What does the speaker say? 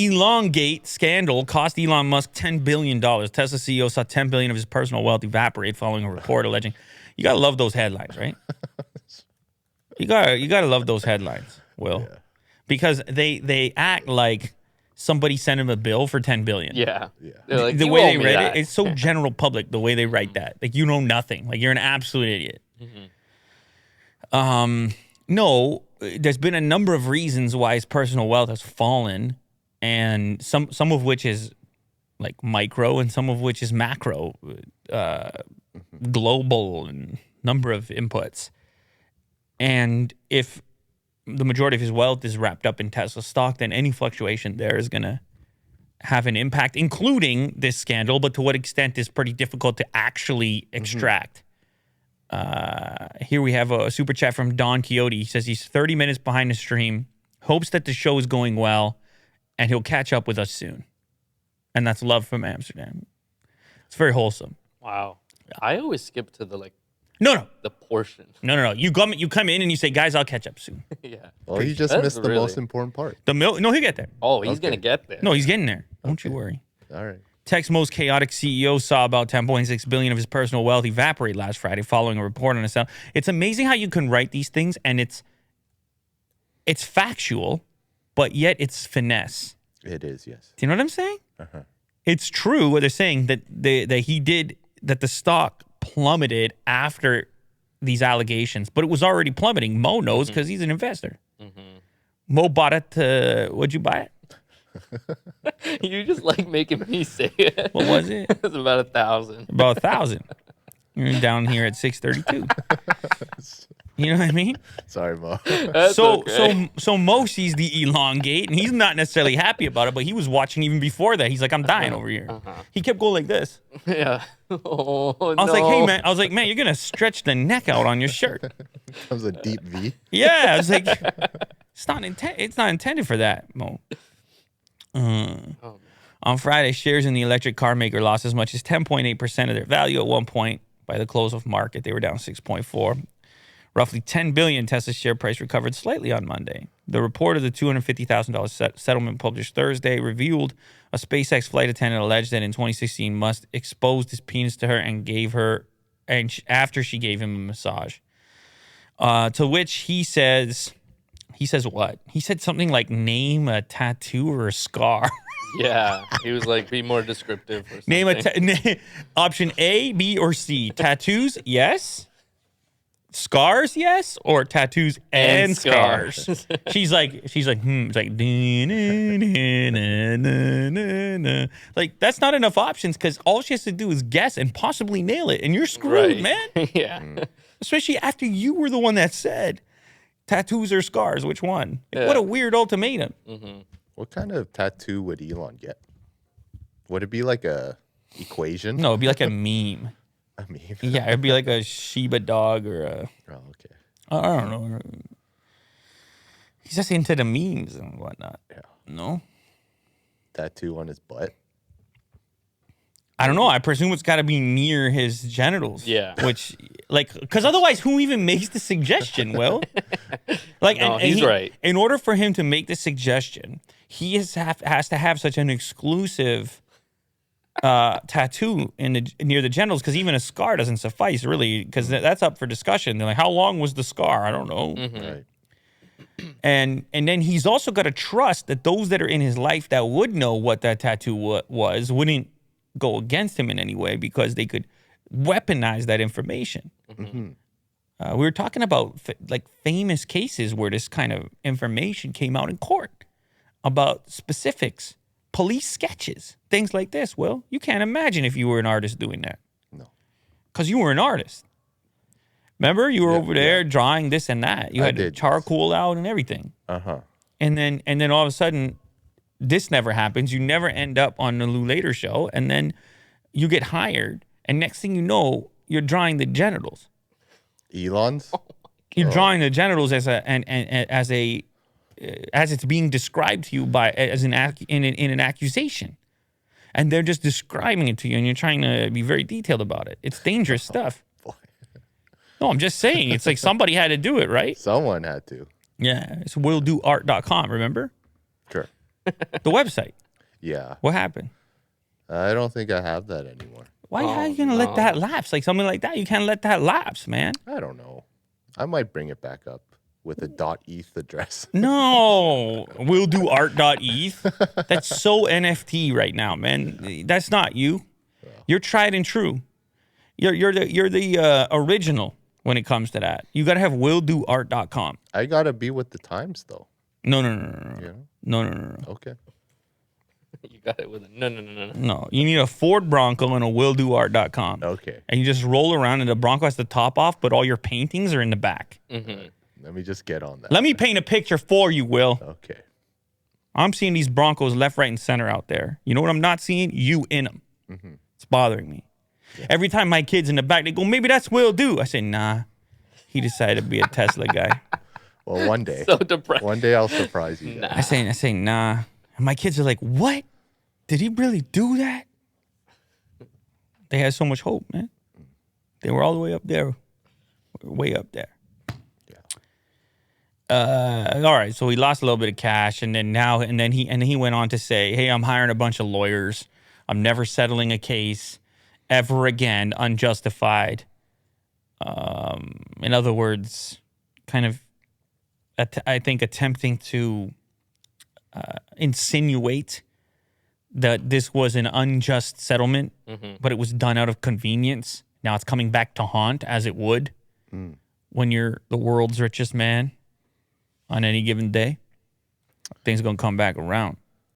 Elongate scandal cost Elon Musk $10 billion. Tesla CEO saw $10 billion of his personal wealth evaporate following a report alleging. You gotta love those headlines, right? You gotta love those headlines, Will, because they act like somebody sent him a bill for $10 billion. Yeah. The, like, the way they read it, it's so general public. The way they write that, like you know nothing, like you're an absolute idiot. No, there's been a number of reasons why his personal wealth has fallen, and some of which is like micro, and some of which is macro, global, and number of inputs. And if the majority of his wealth is wrapped up in Tesla stock, then any fluctuation there is going to have an impact, including this scandal. But to what extent is pretty difficult to actually extract. Here we have a super chat from Don Quixote. He says he's 30 minutes behind the stream, hopes that the show is going well, and he'll catch up with us soon. And that's love from Amsterdam. It's very wholesome. Wow. I always skip to the No. the portion. No. You come in and you say, guys, I'll catch up soon. Yeah. Well, you just missed the most important part. No, he'll get there. Oh, he's going to get there. No, he's getting there. Don't you worry. All right. Tech's most chaotic CEO saw about $10.6 billion of his personal wealth evaporate last Friday following a report on a sale. It's amazing how you can write these things and it's factual, but yet it's finesse. It is, yes. Do you know what I'm saying? It's true what they're saying that the stock plummeted after these allegations, but it was already plummeting. Mo knows because he's an investor. Mo bought it. What'd you buy it? You just like making me say it. What was it? It's about 1,000. About 1,000. You're down here at 632. You know what I mean? Sorry, Mo. So Mo sees the elongate, and he's not necessarily happy about it, but he was watching even before that. He's like, I'm dying over here. He kept going like this. Yeah. Oh, I was like, hey, man. I was like, man, you're going to stretch the neck out on your shirt. That was a deep V. Yeah. I was like, it's not intended for that, Mo. On Friday, shares in the electric car maker lost as much as 10.8% of their value at one point. By the close of market, they were down 6.4%. Roughly $10 billion. Tesla's share price recovered slightly on Monday. The report of the $250,000 settlement published Thursday revealed a SpaceX flight attendant alleged that in 2016 Musk exposed his penis to her and after she gave him a massage. To which he says what? He said something like name a tattoo or a scar. Yeah, he was like, be more descriptive or something. Name option A, B, or C. Tattoos, yes. Scars, yes, or tattoos and scars. She's like, It's like, like that's not enough options because all she has to do is guess and possibly nail it, and you're screwed, man. Yeah. Especially after you were the one that said tattoos or scars. Which one? Yeah. What a weird ultimatum. What kind of tattoo would Elon get? Would it be like a equation? No, it'd be like a meme. I mean, Yeah, it'd be like a Shiba dog or a. oh, okay. I don't know. He's just into the memes and whatnot. Yeah. No? Tattoo on his butt. I don't know. I presume it's got to be near his genitals. Yeah. Which, because otherwise, who even makes the suggestion, Will? He's right. In order for him to make the suggestion, he has to have such an exclusive tattoo near the genitals, because even a scar doesn't suffice, really, because that's up for discussion. They're like, how long was the scar? I don't know. Right. And then he's also got to trust that those that are in his life that would know what that tattoo was wouldn't go against him in any way, because they could weaponize that information. We were talking about famous cases where this kind of information came out in court about specifics, police sketches, things like this. Well, you can't imagine if you were an artist doing that. No. Because you were an artist. Remember, you were over there drawing this and that. You had charcoal out and everything. And then all of a sudden, this never happens. You never end up on the Later show, and then you get hired, and next thing you know, you're drawing the genitals. Elon's? You're drawing the genitals as it's being described to you in an accusation, and they're just describing it to you, and you're trying to be very detailed about it. It's dangerous stuff. No, I'm just saying. It's like somebody had to do it, right? Someone had to. Yeah. It's willdoart.com, remember? Sure. The website. Yeah. What happened? I don't think I have that anymore. Why how Oh, you gonna let no. that lapse? Like something like that, you can't let that lapse, man. I don't know. I might bring it back up with a .eth address. No, we'll do art.eth. That's so NFT right now, man. That's not you. You're tried and true. You're the original when it comes to that. You gotta have willdoart.com. I gotta be with the times, though. No. You know? Okay. You got it with a no. No, you need a Ford Bronco and a willdoart.com. Okay. And you just roll around and the Bronco has the top off, but all your paintings are in the back. Let me just get on that. Let me paint a picture for you, Will. Okay. I'm seeing these Broncos left, right, and center out there. You know what I'm not seeing? You in them. It's bothering me. Yeah. Every time my kid's in the back, they go, maybe that's Will do. I say, nah. He decided to be a Tesla guy. Well, one day. So depressed. One day I'll surprise you guys. I say, nah. And my kids are like, what? Did he really do that? They had so much hope, man. They were all the way up there. Way up there. All right, so he lost a little bit of cash, and then he went on to say, "Hey, I'm hiring a bunch of lawyers. I'm never settling a case ever again, unjustified." In other words, kind of, I think attempting to insinuate that this was an unjust settlement, but it was done out of convenience. Now it's coming back to haunt, as it would when you're the world's richest man. On any given day, things are going to come back around.